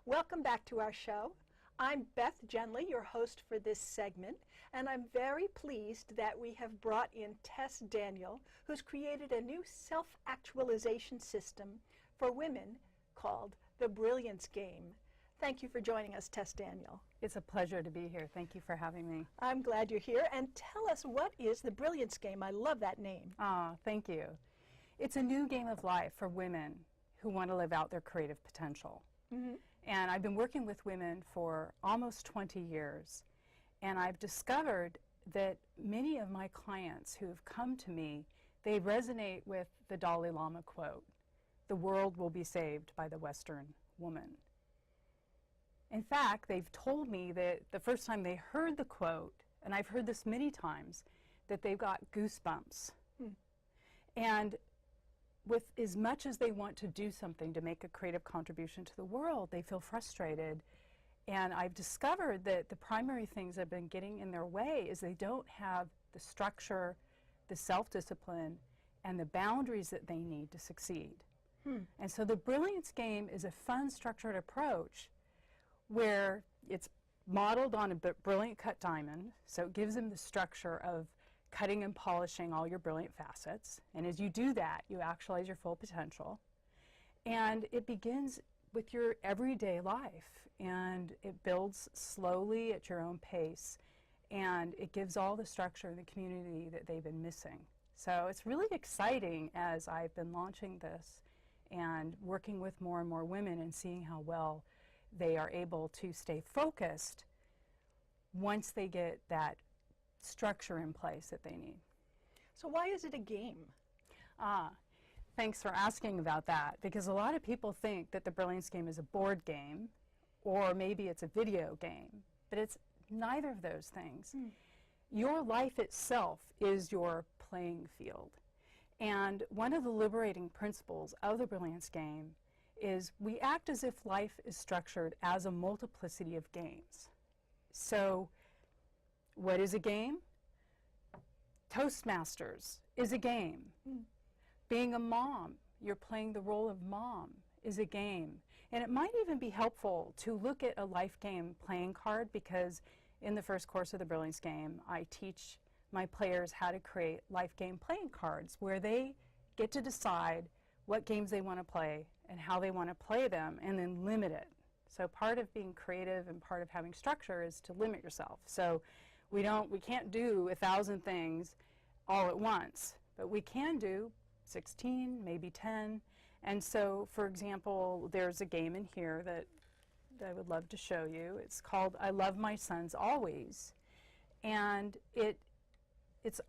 Welcome back to our show. I'm Beth Genly, your host for this segment, and I'm very pleased that we have brought in Tess Daniel, who's created a new self-actualization system for women called the Brilliance Game. Thank you for joining us, Tess Daniel. It's a pleasure to be here. Thank you for having me. I'm glad you're here. And tell us, what is the Brilliance Game? I love that name. Thank you. It's a new game of life for women who want to live out their creative potential. And I've been working with women for almost 20 years. And I've discovered that many of my clients who have come to me, they resonate with the Dalai Lama quote, "The world will be saved by the Western woman." In fact, they've told me that the first time they heard the quote, and I've heard this many times, that they've got goosebumps. And with as much as they want to do something to make a creative contribution to the world, they feel frustrated. And I've discovered that the primary things that have been getting in their way is they don't have the structure, the self-discipline, and the boundaries that they need to succeed. And so the Brilliance Game is a fun, structured approach where it's modeled on a brilliant cut diamond, so it gives them the structure of cutting and polishing all your brilliant facets. And as you do that, you actualize your full potential. And it begins with your everyday life, and it builds slowly at your own pace, and it gives all the structure in the community that they've been missing. So it's really exciting as I've been launching this and working with more and more women and seeing how well they are able to stay focused once they get that structure in place that they need. So why is it a game? Thanks for asking about that, because a lot of people think that the Brilliance Game is a board game, or maybe it's a video game, but it's neither of those things. Your life itself is your playing field. And one of the liberating principles of the Brilliance Game is we act as if life is structured as a multiplicity of games. So what is a game? Toastmasters is a game. Being a mom, you're playing the role of mom, is a game. And it might even be helpful to look at a life game playing card, because in the first course of the Brilliance Game, I teach my players how to create life game playing cards where they get to decide what games they want to play and how they want to play them, and then limit it. So part of being creative and part of having structure is to limit yourself. So we can't do 1,000 things all at once, but we can do 16, maybe 10. And so, for example, there's a game in here that I would love to show you. It's called I Love My Sons Always. And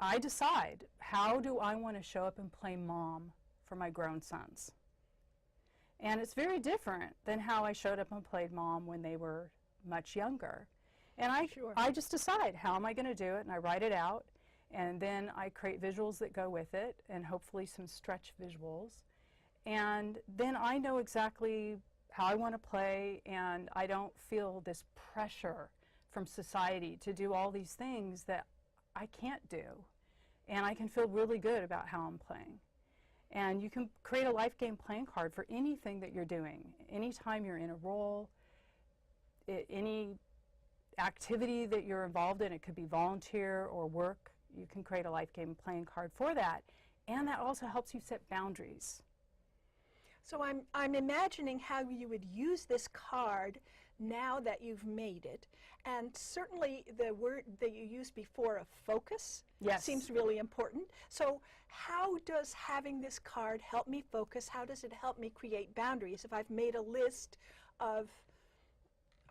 I decide, how do I want to show up and play mom for my grown sons? And it's very different than how I showed up and played mom when they were much younger. And I just decide, how am I going to do it? And I write it out. And then I create visuals that go with it, and hopefully some stretch visuals. And then I know exactly how I want to play, and I don't feel this pressure from society to do all these things that I can't do. And I can feel really good about how I'm playing. And you can create a life game playing card for anything that you're doing. Anytime you're in a role, any activity that you're involved in, it could be volunteer or work, you can create a life game playing card for that. And that also helps you set boundaries. So I'm imagining how you would use this card now that you've made it. And certainly the word that you used before of focus seems really important. So how does having this card help me focus? How does it help me create boundaries? If I've made a list of,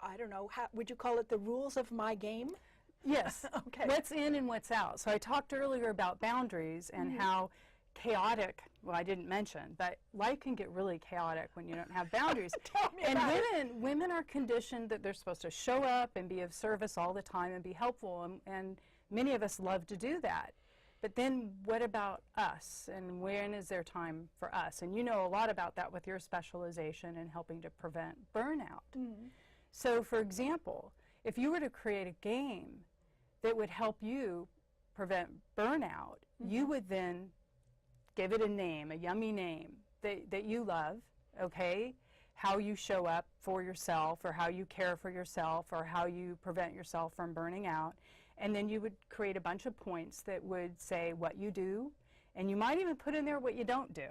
I don't know, would you call it the rules of my game? Yes. Okay. What's in and what's out. So I talked earlier about boundaries and how chaotic, well, I didn't mention, but life can get really chaotic when you don't have boundaries. Tell me about it. Women are conditioned that they're supposed to show up and be of service all the time and be helpful, and many of us love to do that. But then what about us, and when is there time for us? And you know a lot about that with your specialization and helping to prevent burnout. So for example, if you were to create a game that would help you prevent burnout, you would then give it a name, a yummy name that you love, okay? how you show up for yourself, or how you care for yourself, or how you prevent yourself from burning out. And then you would create a bunch of points that would say what you do, and you might even put in there what you don't do.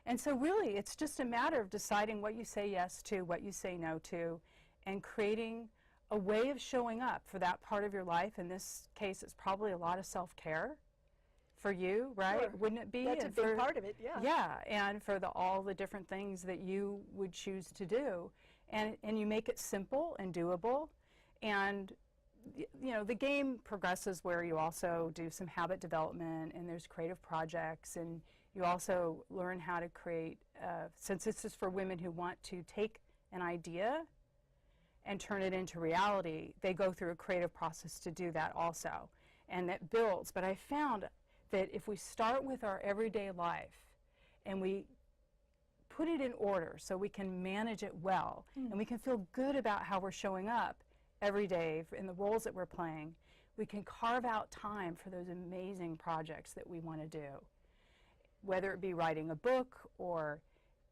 And so really, it's just a matter of deciding what you say yes to, what you say no to, and creating a way of showing up for that part of your life. In this case, it's probably a lot of self-care for you, right? Sure. Wouldn't it be? That's a big part of it, yeah. Yeah, and for all the different things that you would choose to do. And you make it simple and doable. And you know, the game progresses where you also do some habit development, and there's creative projects, and you also learn how to create, since this is for women who want to take an idea and turn it into reality, they go through a creative process to do that also. And that builds. But I found that if we start with our everyday life and we put it in order so we can manage it well, and we can feel good about how we're showing up every day in the roles that we're playing, we can carve out time for those amazing projects that we want to do. Whether it be writing a book, or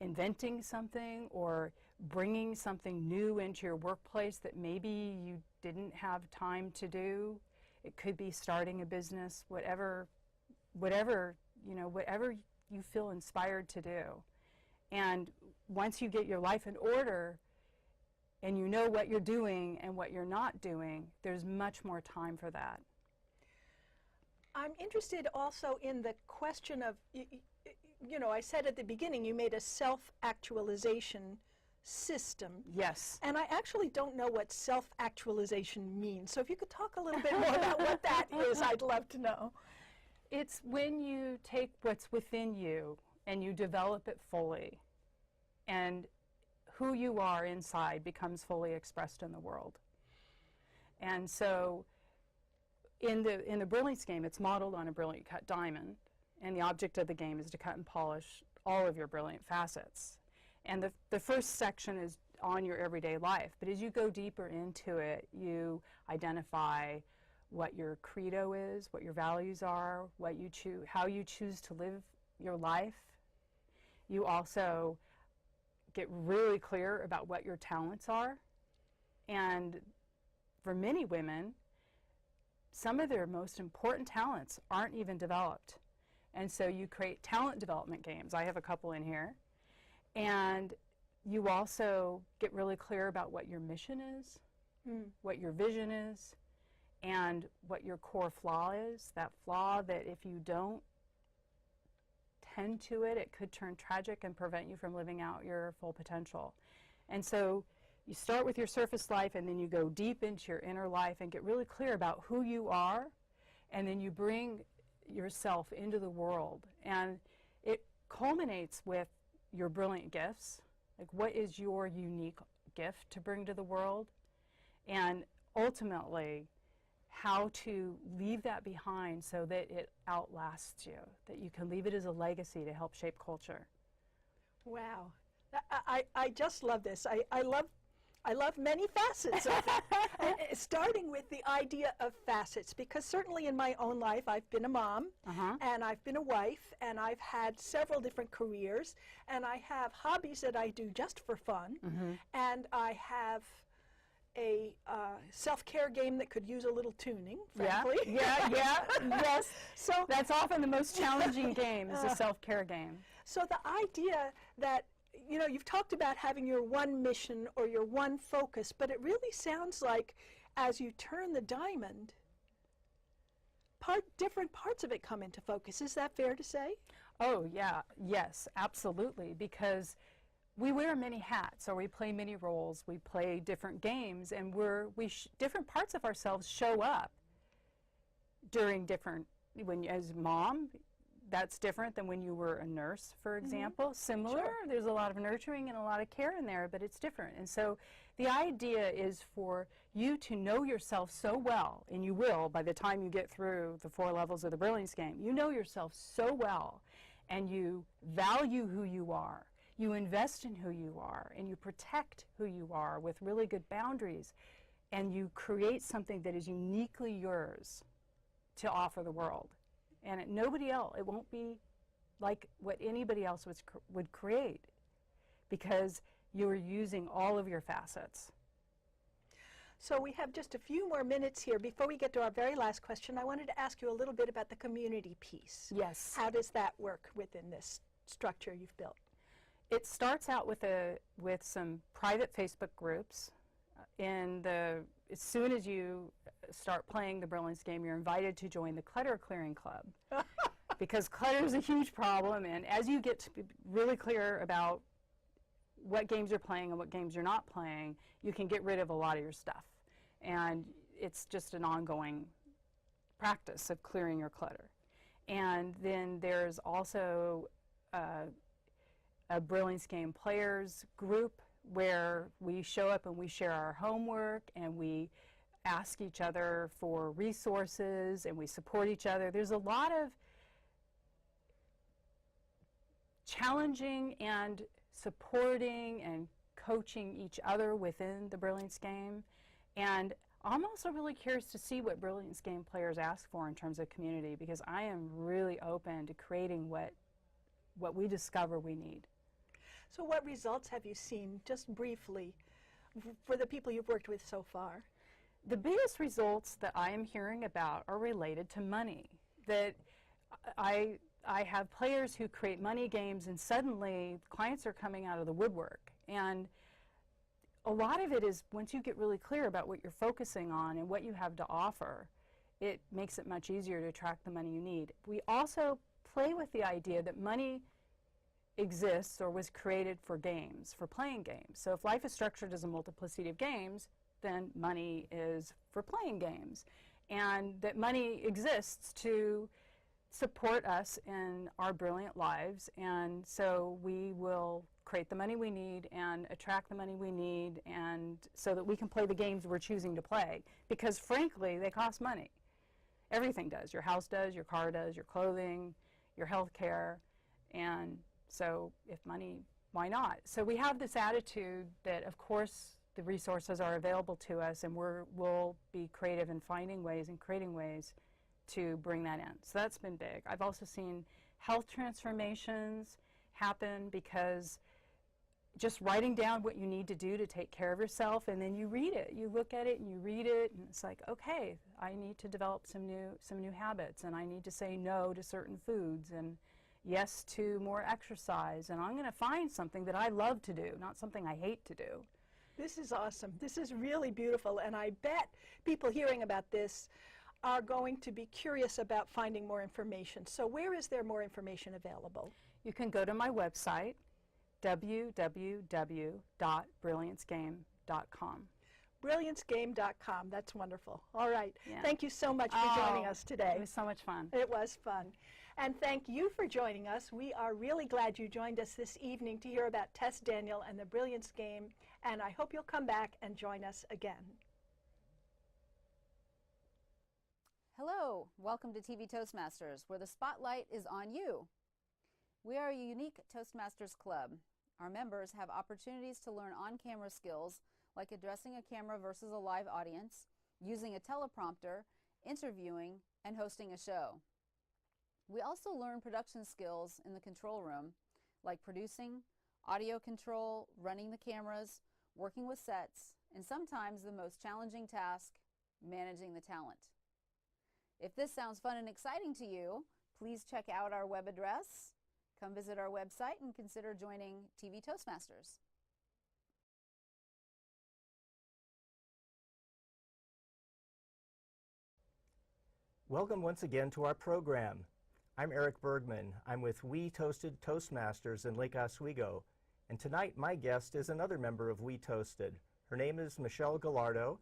inventing something, or bringing something new into your workplace that maybe you didn't have time to do. It could be starting a business, whatever you feel inspired to do. And once you get your life in order, and you know what you're doing and what you're not doing, there's much more time for that. I'm interested also in the question of, you know, I said at the beginning you made a self-actualization system. Yes. And I actually don't know what self-actualization means. So if you could talk a little bit more about what that is, I'd love to know. It's when you take what's within you and you develop it fully, and who you are inside becomes fully expressed in the world. And so in the Brilliance game, it's modeled on a brilliant cut diamond, and the object of the game is to cut and polish all of your brilliant facets. And the first section is on your everyday life, but as you go deeper into it, you identify what your credo is, what your values are, what you choose, how you choose to live your life. You also get really clear about what your talents are. And for many women, some of their most important talents aren't even developed. And so you create talent development games. I have a couple in here. And you also get really clear about what your mission is, what your vision is, and what your core flaw is. That flaw that if you don't tend to it, it could turn tragic and prevent you from living out your full potential. And so you start with your surface life, and then you go deep into your inner life and get really clear about who you are, and then you bring yourself into the world. And it culminates with your brilliant gifts, like what is your unique gift to bring to the world, and ultimately how to leave that behind so that it outlasts you, that you can leave it as a legacy to help shape culture. Wow. I just love this. I love many facets of it. Starting with the idea of facets, because certainly in my own life I've been a mom, and I've been a wife, and I've had several different careers, and I have hobbies that I do just for fun, and I have a self-care game that could use a little tuning, frankly. Yes. So that's often the most challenging game, is a self-care game. So the idea that, you know, you've talked about having your one mission or your one focus, but it really sounds like as you turn the diamond, different parts of it come into focus. Is that fair to say? Oh, yeah. Yes, absolutely. Because we wear many hats, or we play many roles, we play different games, and different parts of ourselves show up during different, as mom, that's different than when you were a nurse, for example. Similar, Sure. There's a lot of nurturing and a lot of care in there, but it's different. And so the idea is for you to know yourself so well, and you will by the time you get through the 4 levels of the Brilliance game. You know yourself so well, and you value who you are. You invest in who you are, and you protect who you are with really good boundaries, and you create something that is uniquely yours to offer the world. And nobody else, it won't be like what anybody else would create, because you're using all of your facets. So we have just a few more minutes here. Before we get to our very last question, I wanted to ask you a little bit about the community piece. Yes. How does that work within this structure you've built? It starts out with some private Facebook groups. As soon as you start playing the Brilliance game, you're invited to join the Clutter Clearing Club. Because clutter is a huge problem, and as you get to be really clear about what games you're playing and what games you're not playing, you can get rid of a lot of your stuff. And it's just an ongoing practice of clearing your clutter. And then there's also a Brilliance Game players group where we show up and we share our homework and we ask each other for resources and we support each other. There's a lot of challenging and supporting and coaching each other within the Brilliance Game. And I'm also really curious to see what Brilliance Game players ask for in terms of community, because I am really open to creating what we discover we need. So what results have you seen, just briefly, for the people you've worked with so far? The biggest results that I am hearing about are related to money. That I have players who create money games and suddenly clients are coming out of the woodwork. And a lot of it is once you get really clear about what you're focusing on and what you have to offer, it makes it much easier to attract the money you need. We also play with the idea that money exists or was created for games, for playing games. So if life is structured as a multiplicity of games, then money is for playing games. And that money exists to support us in our brilliant lives, and so we will create the money we need and attract the money we need, and so that we can play the games we're choosing to play, because frankly they cost money. Everything does. Your house does, your car does, your clothing, your health care, and so if money, why not? So we have this attitude that of course the resources are available to us, and we'll be creative in finding ways and creating ways to bring that in. So that's been big. I've also seen health transformations happen because just writing down what you need to do to take care of yourself, and then you read it. You look at it and you read it, and it's like, okay, I need to develop some new habits, and I need to say no to certain foods and yes to more exercise, and I'm going to find something that I love to do, not something I hate to do. This is awesome. This is really beautiful, and I bet people hearing about this are going to be curious about finding more information. So where is there more information available? You can go to my website, www.brilliancegame.com. Brilliancegame.com. That's wonderful. All right. Yeah. Thank you so much for joining us today. It was so much fun. It was fun. And thank you for joining us. We are really glad you joined us this evening to hear about Tess Daniel and the Brilliance Game, and I hope you'll come back and join us again. Hello, welcome to TV Toastmasters, where the spotlight is on you. We are a unique Toastmasters club. Our members have opportunities to learn on-camera skills like addressing a camera versus a live audience, using a teleprompter, interviewing, and hosting a show. We also learn production skills in the control room, like producing, audio control, running the cameras, working with sets, and sometimes the most challenging task, managing the talent. If this sounds fun and exciting to you, please check out our web address, come visit our website, and consider joining TV Toastmasters. Welcome once again to our program. I'm Erik Bergman. I'm with We Toasted Toastmasters in Lake Oswego, and tonight my guest is another member of We Toasted. Her name is Michelle Gallardo,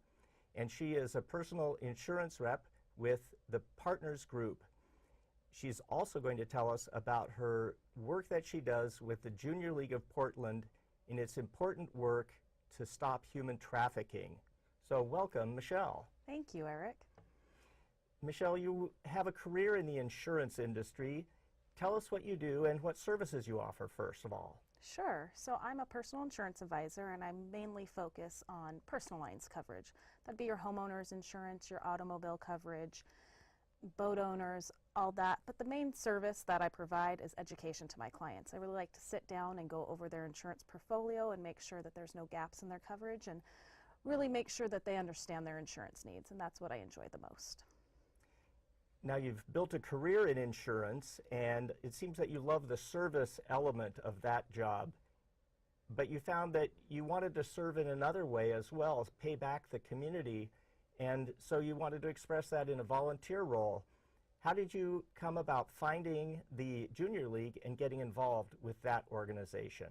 and she is a personal insurance rep with the Partners Group. She's also going to tell us about her work that she does with the Junior League of Portland in its important work to stop human trafficking. So welcome, Michelle. Thank you, Erik. Michelle, you have a career in the insurance industry. Tell us what you do and what services you offer, first of all. Sure. So I'm a personal insurance advisor, and I mainly focus on personal lines coverage. That'd be your homeowner's insurance, your automobile coverage. boat owners, all that. But the main service that I provide is education to my clients. I really like to sit down and go over their insurance portfolio and make sure that there's no gaps in their coverage and really make sure that they understand their insurance needs, and that's what I enjoy the most. Now, you've built a career in insurance, and it seems that you love the service element of that job, but you found that you wanted to serve in another way as well, pay back the community, and so you wanted to express that in a volunteer role. How did you come about finding the Junior League and getting involved with that organization?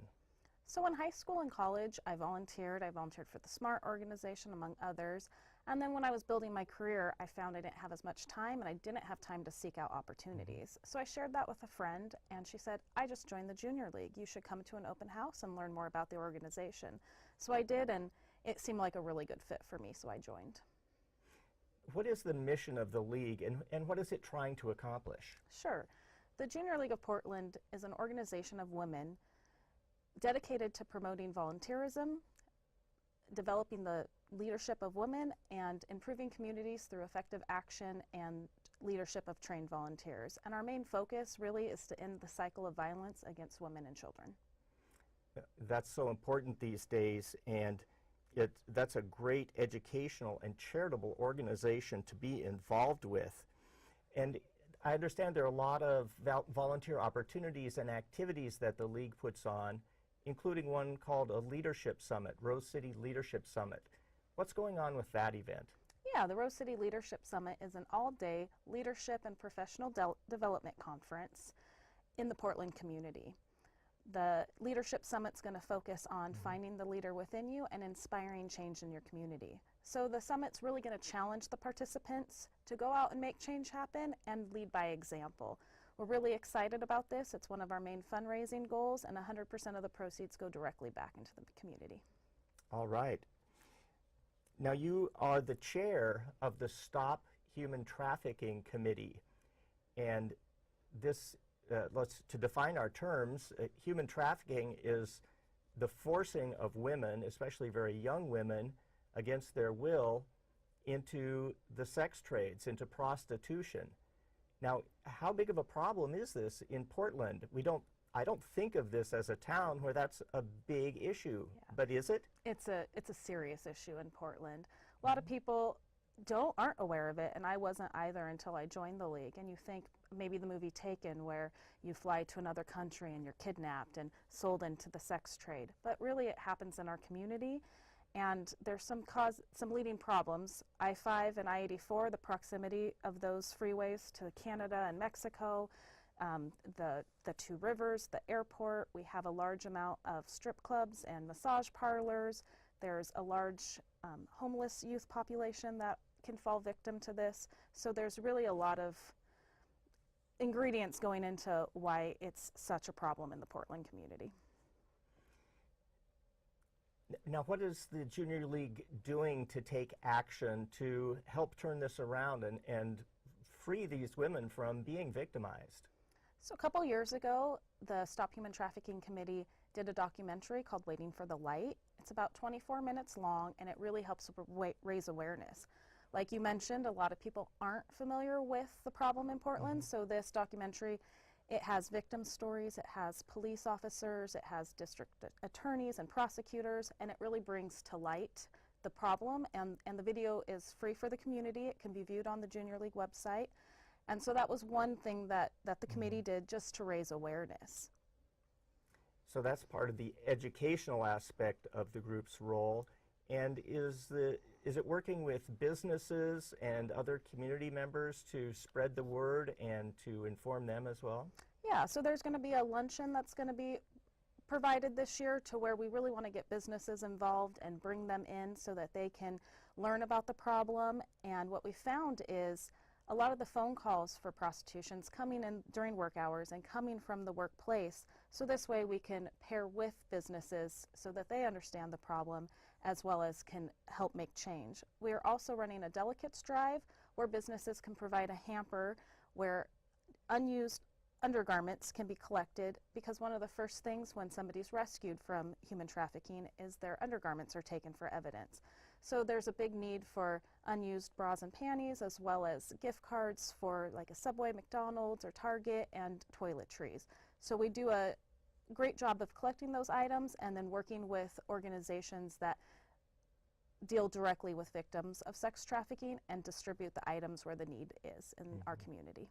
So in high school and college, I volunteered. I volunteered for the SMART organization, among others. And then when I was building my career, I found I didn't have as much time and I didn't have time to seek out opportunities. So I shared that with a friend, and she said, I just joined the Junior League. You should come to an open house and learn more about the organization. So I did, and it seemed like a really good fit for me, so I joined. What is the mission of the League, and what is it trying to accomplish? Sure. The Junior League of Portland is an organization of women dedicated to promoting volunteerism, developing the leadership of women, and improving communities through effective action and leadership of trained volunteers. And our main focus really is to end the cycle of violence against women and children. That's so important these days, and that's a great educational and charitable organization to be involved with. And I understand there are a lot of volunteer opportunities and activities that the League puts on, including one called a Leadership Summit, Rose City Leadership Summit. What's going on with that event? Yeah, the Rose City Leadership Summit is an all-day leadership and professional development conference in the Portland community. The Leadership Summit's going to focus on finding the leader within you and inspiring change in your community. So the summit's really going to challenge the participants to go out and make change happen and lead by example. We're really excited about this. It's one of our main fundraising goals, and 100% of the proceeds go directly back into the community. All right. Now, you are the chair of the Stop Human Trafficking Committee, and this to define our terms, human trafficking is the forcing of women, especially very young women, against their will into the sex trades, into prostitution. Now, how big of a problem is this in Portland? I don't think of this as a town where that's a big issue, but is it? It's a serious issue in Portland. A lot of people aren't aware of it, and I wasn't either until I joined the League. And you think maybe the movie Taken, where you fly to another country and you're kidnapped and sold into the sex trade. But really it happens in our community, and there's some leading problems. I-5 and I-84, the proximity of those freeways to Canada and Mexico, the two rivers, the airport. We have a large amount of strip clubs and massage parlors. There's a large homeless youth population that can fall victim to this. So there's really a lot of ingredients going into why it's such a problem in the Portland community. Now, what is the Junior League doing to take action to help turn this around and free these women from being victimized? So a couple years ago, the Stop Human Trafficking Committee did a documentary called Waiting for the Light. It's about 24 minutes long, and it really helps raise awareness. Like you mentioned, a lot of people aren't familiar with the problem in Portland, so this documentary, it has victim stories, it has police officers, it has district attorneys and prosecutors, and it really brings to light the problem, and the video is free for the community. It can be viewed on the Junior League website. And so that was one thing that the committee did just to raise awareness. So that's part of the educational aspect of the group's role. And is it working with businesses and other community members to spread the word and to inform them as well? Yeah, so there's going to be a luncheon that's going to be provided this year to where we really want to get businesses involved and bring them in so that they can learn about the problem. And what we found is a lot of the phone calls for prostitution's coming in during work hours and coming from the workplace. So this way we can pair with businesses so that they understand the problem as well as can help make change. We are also running a delegates drive where businesses can provide a hamper where unused undergarments can be collected, because one of the first things when somebody's rescued from human trafficking is their undergarments are taken for evidence. So there's a big need for unused bras and panties, as well as gift cards for like a Subway, McDonald's, or Target, and toiletries. So we do a great job of collecting those items and then working with organizations that deal directly with victims of sex trafficking and distribute the items where the need is in our community.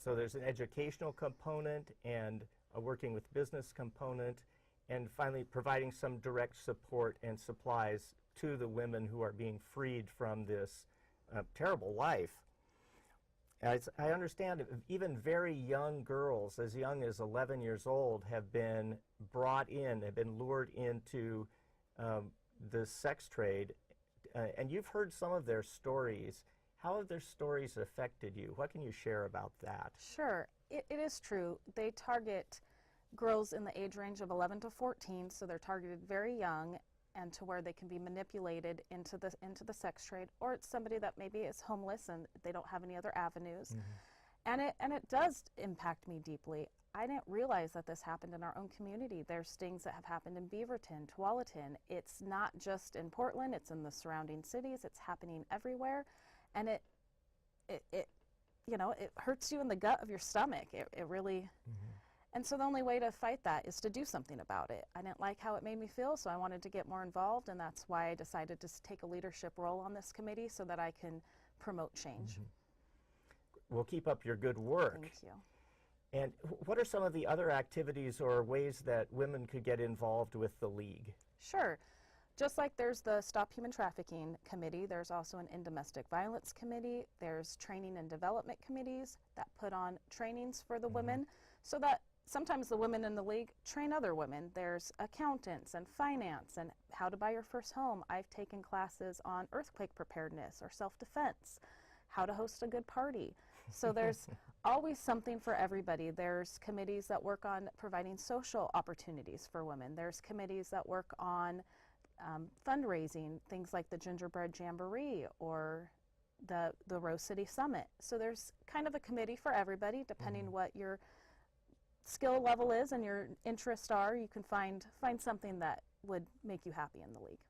So there's an educational component and a working with business component, and finally providing some direct support and supplies to the women who are being freed from this terrible life. As I understand, even very young girls, as young as 11 years old, have been brought in, have been lured into the sex trade, and you've heard some of their stories. How have their stories affected you? What can you share about that? Sure, it is true. They target girls in the age range of 11 to 14, so they're targeted very young, and to where they can be manipulated into the sex trade, or it's somebody that maybe is homeless and they don't have any other avenues. And it does impact me deeply. I didn't realize that this happened in our own community. There's things that have happened in Beaverton, Tualatin. It's not just in Portland, it's in the surrounding cities. It's happening everywhere. And it you know, it hurts you in the gut of your stomach. It really, and so the only way to fight that is to do something about it. I didn't like how it made me feel, so I wanted to get more involved, and that's why I decided to take a leadership role on this committee so that I can promote change. We'll keep up your good work. Thank you. And what are some of the other activities or ways that women could get involved with the League? Sure. Just like there's the Stop Human Trafficking Committee, there's also an End Domestic Violence Committee. There's training and development committees that put on trainings for the women, so that sometimes the women in the League train other women. There's accountants and finance and how to buy your first home. I've taken classes on earthquake preparedness or self-defense, how to host a good party. So there's always something for everybody. There's committees that work on providing social opportunities for women. There's committees that work on fundraising, things like the Gingerbread Jamboree or the Rose City Summit. So there's kind of a committee for everybody, depending what your skill level is and your interests are. You can find something that would make you happy in the League.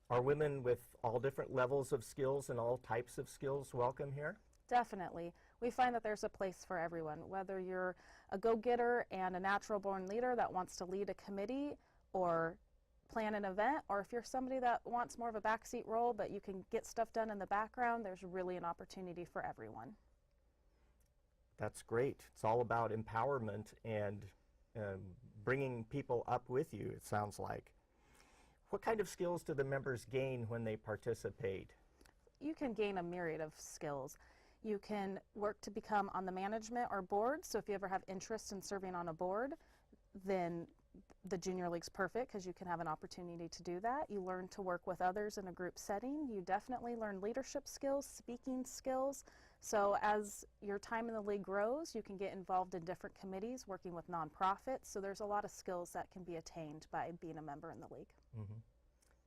Are women with all different levels of skills and all types of skills welcome here? Definitely. We find that there's a place for everyone, whether you're a go-getter and a natural-born leader that wants to lead a committee or plan an event, or if you're somebody that wants more of a backseat role but you can get stuff done in the background, there's really an opportunity for everyone. That's great. It's all about empowerment and bringing people up with you, it sounds like. What kind of skills do the members gain when they participate? You can gain a myriad of skills. You can work to become on the management or board, so if you ever have interest in serving on a board, then the Junior League's perfect because you can have an opportunity to do that. You learn to work with others in a group setting. You definitely learn leadership skills, speaking skills. So as your time in the League grows, you can get involved in different committees, working with nonprofits. So there's a lot of skills that can be attained by being a member in the League.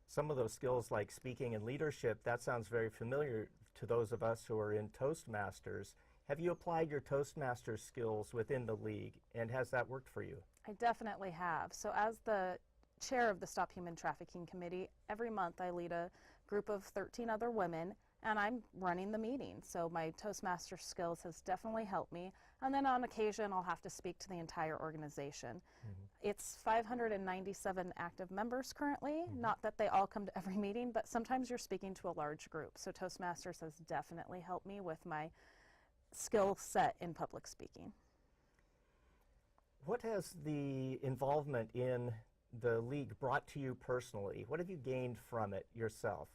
Some of those skills like speaking and leadership, that sounds very familiar to those of us who are in Toastmasters. Have you applied your Toastmasters skills within the League, and has that worked for you? I definitely have. So as the chair of the Stop Human Trafficking Committee, every month I lead a group of 13 other women, and I'm running the meeting. So my Toastmasters skills has definitely helped me. And then on occasion, I'll have to speak to the entire organization. It's 597 active members currently. Not that they all come to every meeting, but sometimes you're speaking to a large group. So Toastmasters has definitely helped me with my skill set in public speaking. What has the involvement in the League brought to you personally? What have you gained from it yourself?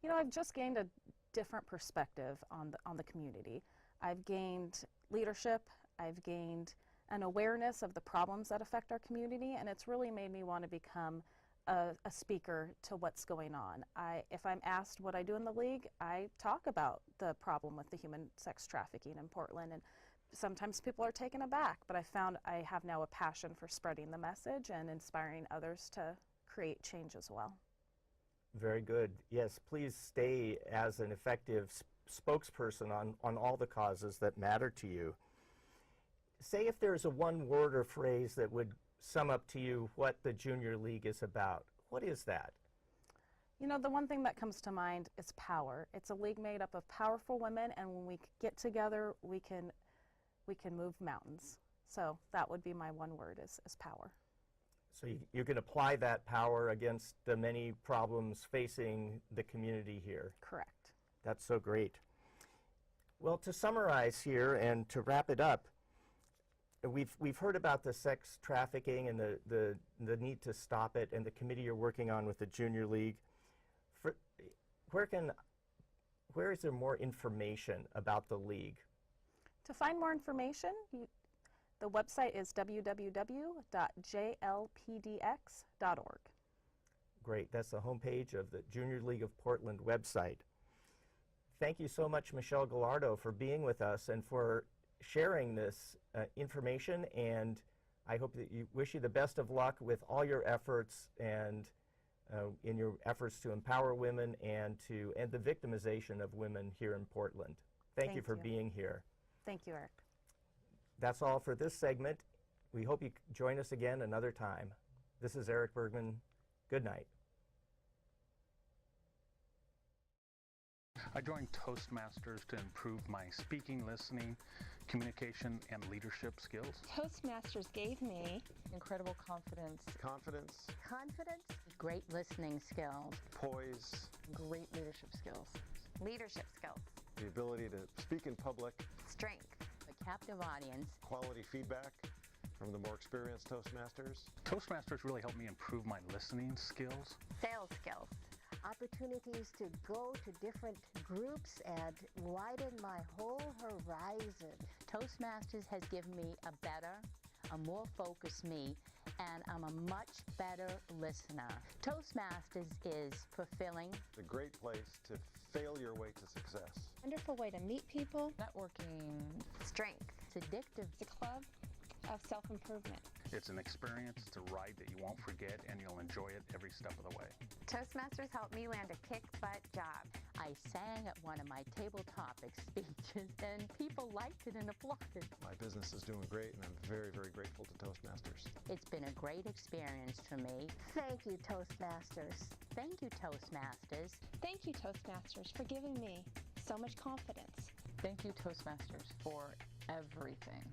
You know, I've just gained a different perspective on the community. I've gained leadership, I've gained an awareness of the problems that affect our community, and it's really made me want to become a speaker to what's going on. If I'm asked what I do in the League, I talk about the problem with the human sex trafficking in Portland, and sometimes people are taken aback, but I found I have now a passion for spreading the message and inspiring others to create change as well. Very good. Yes, please stay as an effective spokesperson on all the causes that matter to you. Say if there's a one word or phrase that would sum up to you what the Junior League is about, what is that? You know, the one thing that comes to mind is power. It's a league made up of powerful women, and when we get together, we can move mountains. So that would be my one word is power. So you can apply that power against the many problems facing the community here. Correct. That's so great. Well, to summarize here and to wrap it up, we've heard about the sex trafficking and the need to stop it, and the committee you're working on with the Junior League. Where is there more information about the league? To find more information, the website is www.jlpdx.org. Great. That's the homepage of the Junior League of Portland website. Thank you so much, Michelle Gallardo, for being with us and for sharing this information. And I hope that wish you the best of luck with all your efforts and in your efforts to empower women and to end the victimization of women here in Portland. Thank you for being here. Thank you, Eric. That's all for this segment. We hope you join us again another time. This is Erik Bergman. Good night. I joined Toastmasters to improve my speaking, listening, communication, and leadership skills. Toastmasters gave me incredible confidence. Confidence. confidence, Great listening skills. Poise. Great leadership skills. leadership skills, The ability to speak in public. strength, A captive audience. Quality feedback from the more experienced Toastmasters. Toastmasters really helped me improve my listening skills. sales skills, opportunities to go to different groups and widen my whole horizon. Toastmasters has given me a better, a more focused me, and I'm a much better listener. Toastmasters is fulfilling. It's a great place to fail your way to success. wonderful way to meet people, Networking. strength. It's addictive. It's a club of self-improvement. It's an experience, it's a ride that you won't forget, and you'll enjoy it every step of the way. Toastmasters helped me land a kick-butt job. I sang at one of my table topic speeches, and people liked it and applauded. My business is doing great, and I'm very, very grateful to Toastmasters. It's been a great experience for me. Thank you, Toastmasters. Thank you, Toastmasters. Thank you, Toastmasters, for giving me so much confidence. Thank you, Toastmasters, for everything.